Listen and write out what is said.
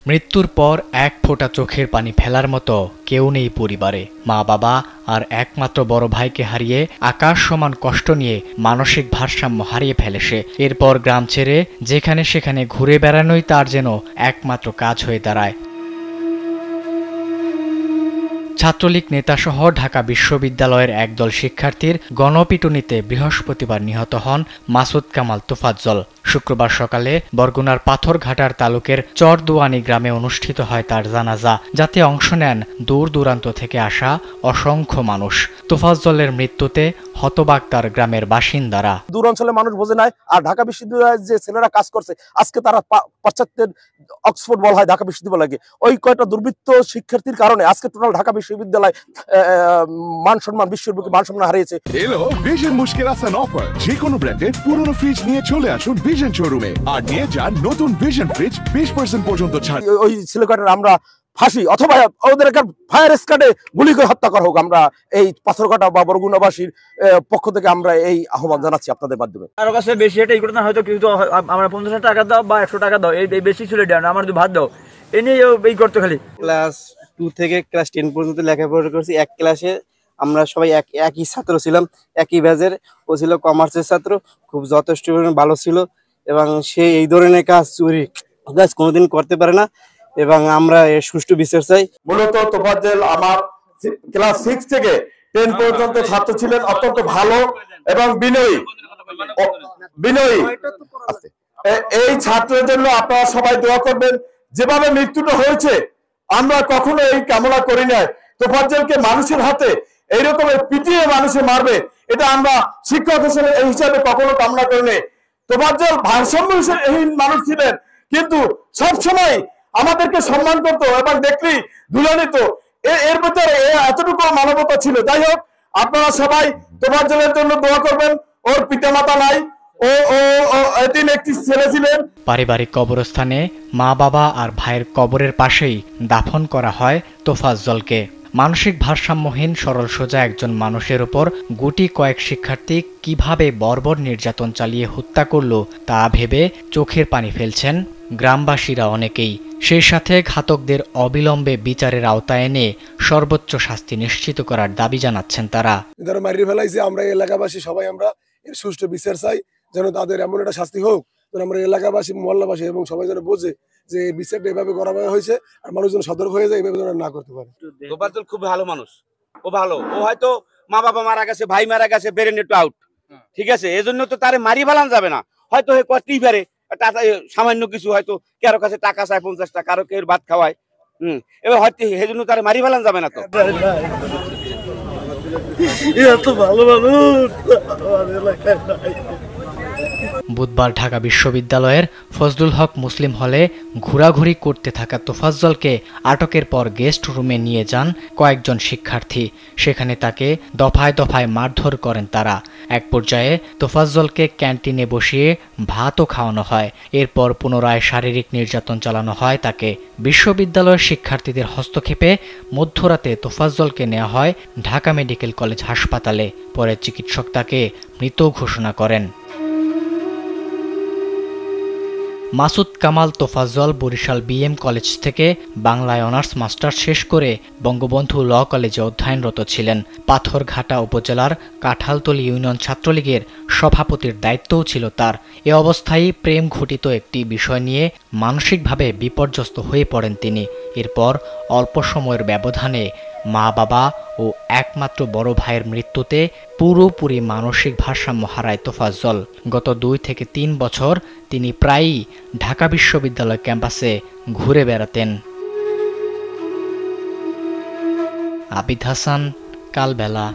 মৃত্যুর পর এক ফোঁটা চোখের পানি ফেলার মতো কেউ নেই পরিবারে। মা বাবা আর একমাত্র বড় ভাইকে হারিয়ে আকাশ সমান কষ্ট নিয়ে মানসিক ভারসাম্য হারিয়ে ফেলে সে। এরপর গ্রাম ছেড়ে যেখানে সেখানে ঘুরে বেড়ানোই তার যেন একমাত্র কাজ হয়ে দাঁড়ায়। ছাত্রলীগ নেতাসহ ঢাকা বিশ্ববিদ্যালয়ের একদল শিক্ষার্থীর গণপিটুনিতে বৃহস্পতিবার নিহত হন মাসুদ কামাল তোফাজ্জল। শুক্রবার সকালে বরগুনার পাথরঘাটার তালুকের চরদুয়ানি গ্রামে অনুষ্ঠিত হয় তার জানাজা, যাতে অংশ নেন দূর দূরান্ত থেকে আসা অসংখ্য মানুষ। তোফাজ্জলের মৃত্যুতে হতবাক তার গ্রামের বাসিন্দারা। দূর অঞ্চলের মানুষ বোঝে নাই, আর ঢাকা বিশ্ববিদ্যালয়ের যে ছেলেরা কাজ করছে আজকে তারা পাশ্চাত্যের অক্সফোর্ড বলা হয় ঢাকা বিশ্ববিদ্যালয়কে, ওই কয়টা দুর্বৃত্ত শিক্ষার্থীর কারণে আজকে টোটাল ঢাকা বিশ্ববিদ্যালয় মান সম্মান, বিশ্বের বুকে মান সম্মান হারিয়েছে। এলো ভিশন মুশকিল আসান অফার। যে কোনো ব্র্যান্ডের পুরনো ফ্রিজ নিয়ে চলে আসুন ভিশন শোরুমে আর নিয়ে যান নতুন ভিশন ফ্রিজ 20% পর্যন্ত ছাড়। ওই ছেলে কয়টার আমরা ফাঁসি অথবা ওদের ফায়ার স্কোয়াডে গুলি করে হত্যা করা হোক, আমরা এই পাথরঘাটা বা বরগুনাবাসীর পক্ষ থেকে আমরা এই আহ্বান জানাচ্ছি আপনাদের মাধ্যমে। কারো কাছে বেশি এটা করতে হয়তো কিন্তু আমরা 50 টাকা দাও বা 100 টাকা দাও, এই বেশি ছিল আমার ভাত দাও, এ নিয়ে এই করতে। খালি ক্লাস 2 থেকে ক্লাস 10 পর্যন্ত লেখাপড়া করছি এক ক্লাসে। আমরা সবাই একই ছাত্র ছিলাম, একই ব্যাচের। ও ছিল কমার্সের ছাত্র, খুব যথেষ্ট ভালো ছিল এবং সে এই ধরনের কাজ চুরি কোনোদিন করতে পারে না এবং আমরা এর সুষ্ঠু বিচার চাই। মূলত তোফাজ্জল আমার ক্লাস 6 থেকে 10 পর্যন্ত ছাত্র ছিলেন, অত্যন্ত ভালো এবং বিনয়ী। এই ছাত্রের জন্য আপনারা সবাই দোয়া করবেন। যেভাবে মৃত্যুটা হয়েছে আমরা কখনো এই কামনা করি নাই। তোফাজ্জলকে মানুষের হাতে এইরকমের পিটিয়ে মানুষে মারবে, এটা আমরা শিক্ষক হিসেবে কখনো কামনা করি নাই। তোফাজ্জল ভারসাম্যহীন মানুষ ছিলেন, কিন্তু সবসময় আমাদেরকে সম্মান করতো এবং দেখলি ধুলে নিত। এর ভিতরে এতটুকু মানবতা ছিল। যাই হোক, আপনারা সবাই তোফাজ্জলের জন্য দোয়া করবেন। ওর পিতামাতা নাই, ও এতিম একটি ছেলে ছিলেন। পারিবারিক কবরস্থানে মা বাবা আর ভাইয়ের কবরের পাশেই দাফন করা হয় তোফাজ্জলকে। মানসিক ভারসাম্যহীন সরল সোজা একজন মানুষের উপর গুটি কয়েক শিক্ষার্থী কিভাবে বর্বর নির্যাতন চালিয়ে হত্যা করল তা ভেবে চোখের পানি ফেলছেন গ্রামবাসীরা অনেকেই। সেই সাথে ঘাতকদের অবিলম্বে বিচারের আওতায় এনে সর্বোচ্চ শাস্তি নিশ্চিত করার দাবি জানাচ্ছেন তারা। যারা মারিয়ে ফেলাইছে, আমরা এলাকাবাসী সবাই আমরা এর সুষ্ঠু বিচার চাই, যেন তাদের এমন একটা শাস্তি হোক যেন আমরা এলাকাবাসী, মহল্লাবাসী এবং সবাই যেন বোঝে যে বিচারটা এভাবে করা হয়েছে আর মানুষ যেন সতর্ক হয়ে যায়, এভাবে যেন না করতে পারে। তোফাজ্জল খুব ভালো মানুষ, ও ভালো। ও হয়তো মা বাবা মারা গেছে, ভাই মারা গেছে, ব্রেন একটু আউট, ঠিক আছে, এজন্য তো তারে মারি ফেলান যাবে না। হয়তো করতেই পারে সামান্য কিছু, হয়তো কারো কাছে টাকা চায় 50 টাকা, কারো কেউ ভাত খাওয়ায়, এবার হয়তো সেজন্য তারে মারি ফেলান যাবে না। তো ভালো মানুষ বুধবার ঢাকা বিশ্ববিদ্যালয়ের ফজলুল হক মুসলিম হলে ঘোরাঘুরি করতে থাকা তোফাজ্জলকে আটকের পর গেস্ট রুমে নিয়ে যান কয়েকজন শিক্ষার্থী। সেখানে তাকে দফায় দফায় মারধর করেন তারা। এক পর্যায়ে তোফাজ্জলকে ক্যান্টিনে বসিয়ে ভাতও খাওয়ানো হয়। এরপর পুনরায় শারীরিক নির্যাতন চালানো হয় তাকে। বিশ্ববিদ্যালয়ের শিক্ষার্থীদের হস্তক্ষেপে মধ্যরাতে তোফাজ্জলকে নেওয়া হয় ঢাকা মেডিকেল কলেজ হাসপাতালে। পরে চিকিৎসক তাকে মৃত ঘোষণা করেন। মাসুদ কামাল তোফাজ্জল বরিশাল বিএম কলেজ থেকে বাংলায় অনার্স মাস্টার্স শেষ করে বঙ্গবন্ধু ল কলেজে অধ্যয়নরত ছিলেন। পাথরঘাটা উপজেলার কাঁঠালতলী ইউনিয়ন ছাত্রলীগের সভাপতির দায়িত্বও ছিল তার। এ অবস্থায় প্রেম ঘটিত একটি বিষয় নিয়ে মানসিকভাবে বিপর্যস্ত হয়ে পড়েন তিনি। এরপর অল্প সময়ের ব্যবধানে মা বাবা ও একমাত্র বড় ভাইয়ের মৃত্যুতে পুরোপুরি মানসিক ভারসাম্য হারায় তোফাজ্জল। গত 2 থেকে 3 বছর তিনি প্রায়ই ঢাকা বিশ্ববিদ্যালয় ক্যাম্পাসে ঘুরে বেড়াতেন। আবিদ হাসান, কালবেলা।